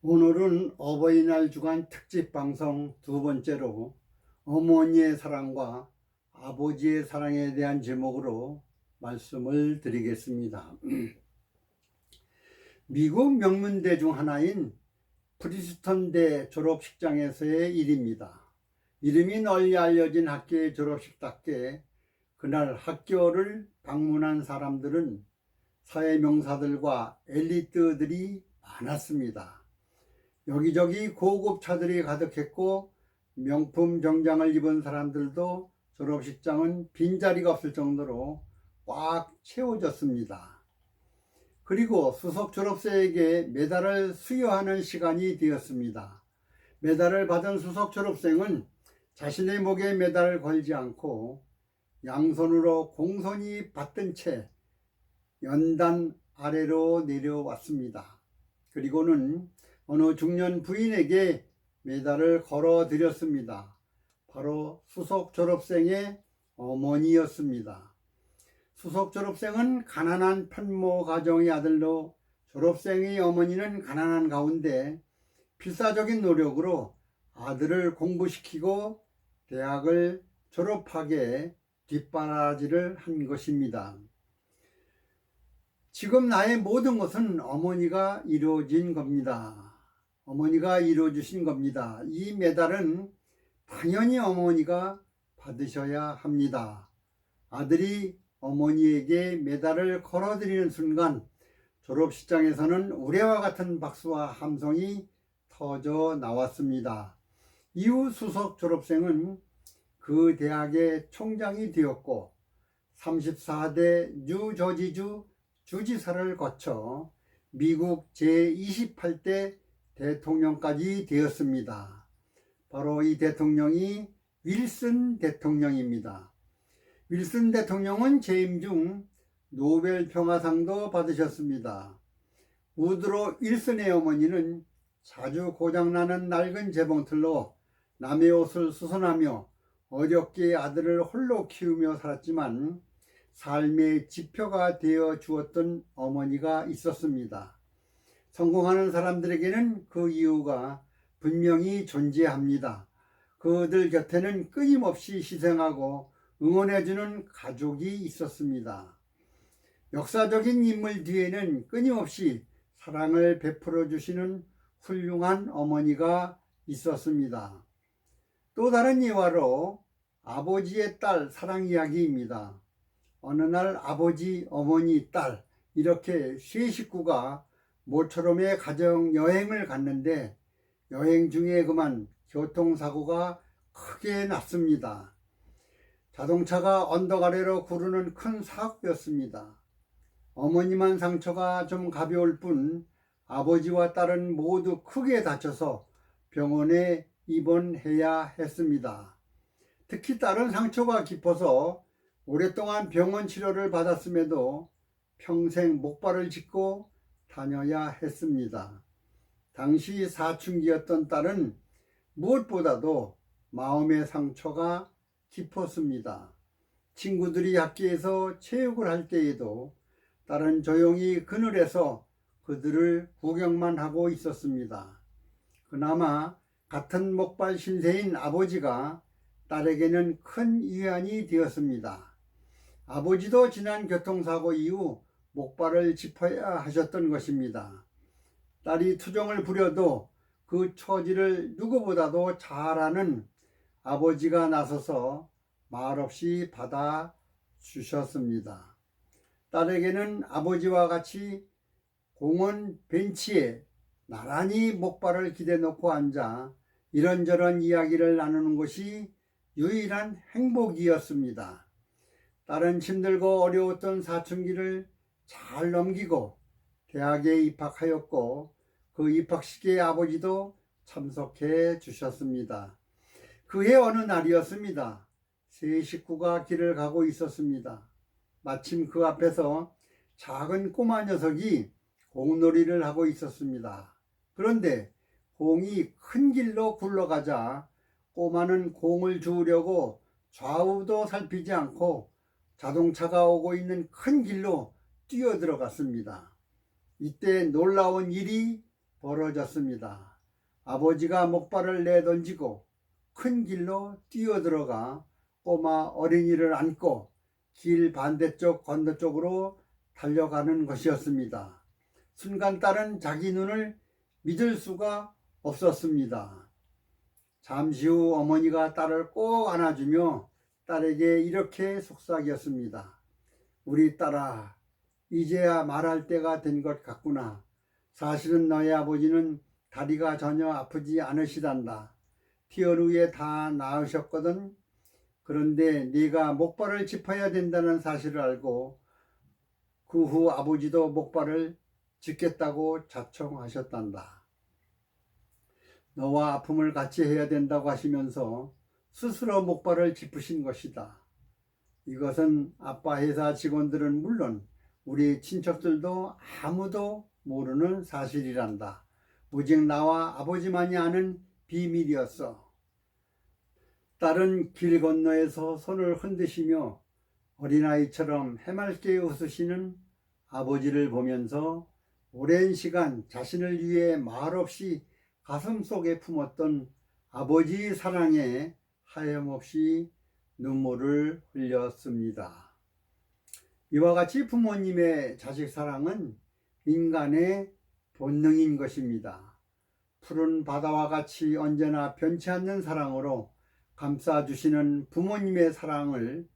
오늘은 어버이날 주간 특집 방송 두 번째로 어머니의 사랑과 아버지의 사랑에 대한 제목으로 말씀을 드리겠습니다. 미국 명문대 중 하나인 프리스턴대 졸업식장에서의 일입니다. 이름이 널리 알려진 학교의 졸업식답게 그날 학교를 방문한 사람들은 사회명사들과 엘리트들이 많았습니다. 여기저기 고급 차들이 가득했고 명품 정장을 입은 사람들도 졸업식장은 빈자리가 없을 정도로 꽉 채워졌습니다. 그리고 수석 졸업생에게 메달을 수여하는 시간이 되었습니다. 메달을 받은 수석 졸업생은 자신의 목에 메달을 걸지 않고 양손으로 공손히 받든 채 연단 아래로 내려왔습니다. 그리고는 어느 중년 부인에게 메달을 걸어 드렸습니다. 바로 수석 졸업생의 어머니였습니다. 수석 졸업생은 가난한 편모 가정의 아들로 졸업생의 어머니는 가난한 가운데 필사적인 노력으로 아들을 공부시키고 대학을 졸업하게 뒷바라지를 한 것입니다. 지금 나의 모든 것은 어머니가 이루어진 겁니다. 어머니가 이루어주신 겁니다. 이 메달은 당연히 어머니가 받으셔야 합니다. 아들이 어머니에게 메달을 걸어드리는 순간 졸업식장에서는 우레와 같은 박수와 함성이 터져 나왔습니다. 이후 수석 졸업생은 그 대학의 총장이 되었고 34대 뉴저지주 주지사를 거쳐 미국 제28대 대통령까지 되었습니다. 바로 이 대통령이 윌슨 대통령입니다. 윌슨 대통령은 재임 중 노벨 평화상도 받으셨습니다. 우드로 윌슨의 어머니는 자주 고장나는 낡은 재봉틀로 남의 옷을 수선하며 어렵게 아들을 홀로 키우며 살았지만 삶의 지표가 되어 주었던 어머니가 있었습니다. 성공하는 사람들에게는 그 이유가 분명히 존재합니다. 그들 곁에는 끊임없이 희생하고 응원해주는 가족이 있었습니다. 역사적인 인물 뒤에는 끊임없이 사랑을 베풀어 주시는 훌륭한 어머니가 있었습니다. 또 다른 예화로 아버지의 딸 사랑 이야기입니다. 어느 날 아버지, 어머니, 딸 이렇게 세 식구가 모처럼의 가정 여행을 갔는데 여행 중에 그만 교통사고가 크게 났습니다. 자동차가 언덕 아래로 구르는 큰 사고였습니다. 어머니만 상처가 좀 가벼울 뿐 아버지와 딸은 모두 크게 다쳐서 병원에 입원해야 했습니다. 특히 딸은 상처가 깊어서 오랫동안 병원 치료를 받았음에도 평생 목발을 짚고 다녀야 했습니다. 당시 사춘기였던 딸은 무엇보다도 마음의 상처가 깊었습니다. 친구들이 학교에서 체육을 할 때에도 딸은 조용히 그늘에서 그들을 구경만 하고 있었습니다. 그나마 같은 목발 신세인 아버지가 딸에게는 큰 위안이 되었습니다. 아버지도 지난 교통사고 이후 목발을 짚어야 하셨던 것입니다. 딸이 투정을 부려도 그 처지를 누구보다도 잘 아는 아버지가 나서서 말없이 받아주셨습니다. 딸에게는 아버지와 같이 공원 벤치에 나란히 목발을 기대놓고 앉아 이런저런 이야기를 나누는 것이 유일한 행복이었습니다. 딸은 힘들고 어려웠던 사춘기를 잘 넘기고 대학에 입학하였고 그 입학식에 아버지도 참석해 주셨습니다. 그해 어느 날이었습니다. 세 식구가 길을 가고 있었습니다. 마침 그 앞에서 작은 꼬마 녀석이 공놀이를 하고 있었습니다. 그런데 공이 큰 길로 굴러가자 꼬마는 공을 주우려고 좌우도 살피지 않고 자동차가 오고 있는 큰 길로 뛰어들어갔습니다. 이때 놀라운 일이 벌어졌습니다. 아버지가 목발을 내던지고 큰 길로 뛰어들어가 꼬마 어린이를 안고 길 반대쪽 건너쪽으로 달려가는 것이었습니다. 순간 딸은 자기 눈을 믿을 수가 없었습니다. 잠시 후 어머니가 딸을 꼭 안아주며 딸에게 이렇게 속삭였습니다. 우리 딸아, 이제야 말할 때가 된 것 같구나. 사실은 너의 아버지는 다리가 전혀 아프지 않으시단다. 태어난 후에 다 나으셨거든. 그런데 네가 목발을 짚어야 된다는 사실을 알고 그 후 아버지도 목발을 짚겠다고 자청하셨단다. 너와 아픔을 같이 해야 된다고 하시면서 스스로 목발을 짚으신 것이다. 이것은 아빠 회사 직원들은 물론 우리 친척들도 아무도 모르는 사실이란다. 오직 나와 아버지만이 아는 비밀이었어. 딸은 길 건너에서 손을 흔드시며 어린아이처럼 해맑게 웃으시는 아버지를 보면서 오랜 시간 자신을 위해 말없이 가슴속에 품었던 아버지 사랑에 하염없이 눈물을 흘렸습니다. 이와 같이 부모님의 자식 사랑은 인간의 본능인 것입니다. 푸른 바다와 같이 언제나 변치 않는 사랑으로 감싸주시는 부모님의 사랑을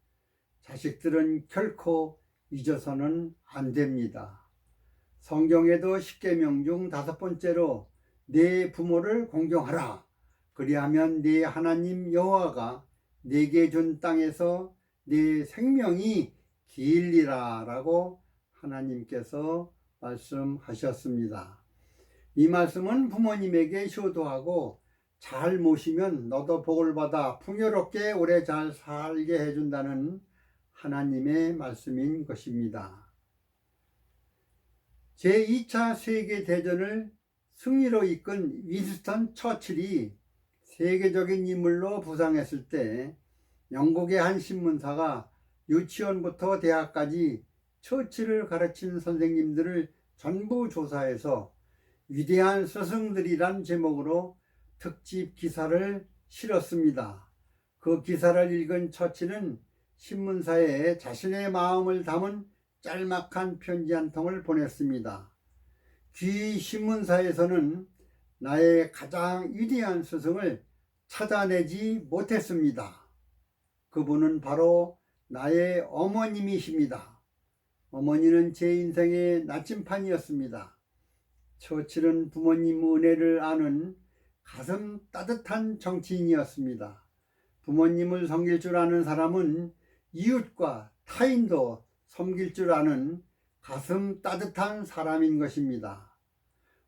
자식들은 결코 잊어서는 안 됩니다. 성경에도 10계명 중 5번째로 내 부모를 공경하라. 그리하면 네 하나님 여호와가 네게 준 땅에서 네 생명이 길리라 라고 하나님께서 말씀하셨습니다. 이 말씀은 부모님에게 효도하고 잘 모시면 너도 복을 받아 풍요롭게 오래 잘 살게 해준다는 하나님의 말씀인 것입니다. 제2차 세계대전을 승리로 이끈 윈스턴 처칠이 세계적인 인물로 부상했을 때 영국의 한 신문사가 유치원부터 대학까지 처칠을 가르친 선생님들을 전부 조사해서 위대한 스승들이란 제목으로 특집 기사를 실었습니다. 그 기사를 읽은 처칠은 신문사에 자신의 마음을 담은 짤막한 편지 한 통을 보냈습니다. 귀 신문사에서는 나의 가장 위대한 스승을 찾아내지 못했습니다. 그분은 바로 나의 어머님이십니다. 어머니는 제 인생의 나침판이었습니다. 처칠은 부모님 은혜를 아는 가슴 따뜻한 정치인이었습니다. 부모님을 섬길 줄 아는 사람은 이웃과 타인도 섬길 줄 아는 가슴 따뜻한 사람인 것입니다.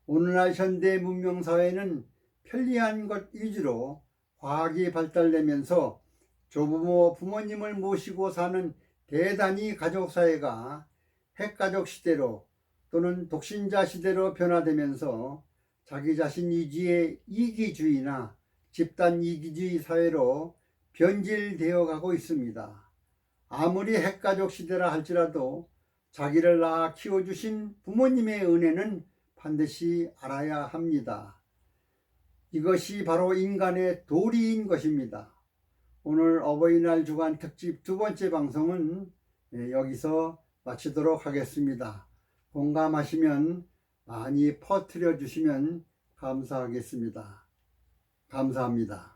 오늘날 현대 문명사회는 편리한 것 위주로 과학이 발달되면서 조부모 부모님을 모시고 사는 대단히 가족사회가 핵가족 시대로 또는 독신자 시대로 변화되면서 자기 자신 위주의 이기주의나 집단 이기주의 사회로 변질되어 가고 있습니다. 아무리 핵가족 시대라 할지라도 자기를 낳아 키워주신 부모님의 은혜는 반드시 알아야 합니다. 이것이 바로 인간의 도리인 것입니다. 오늘 어버이날 주간 특집 2번째 방송은 여기서 마치도록 하겠습니다. 공감하시면 많이 퍼뜨려 주시면 감사하겠습니다. 감사합니다.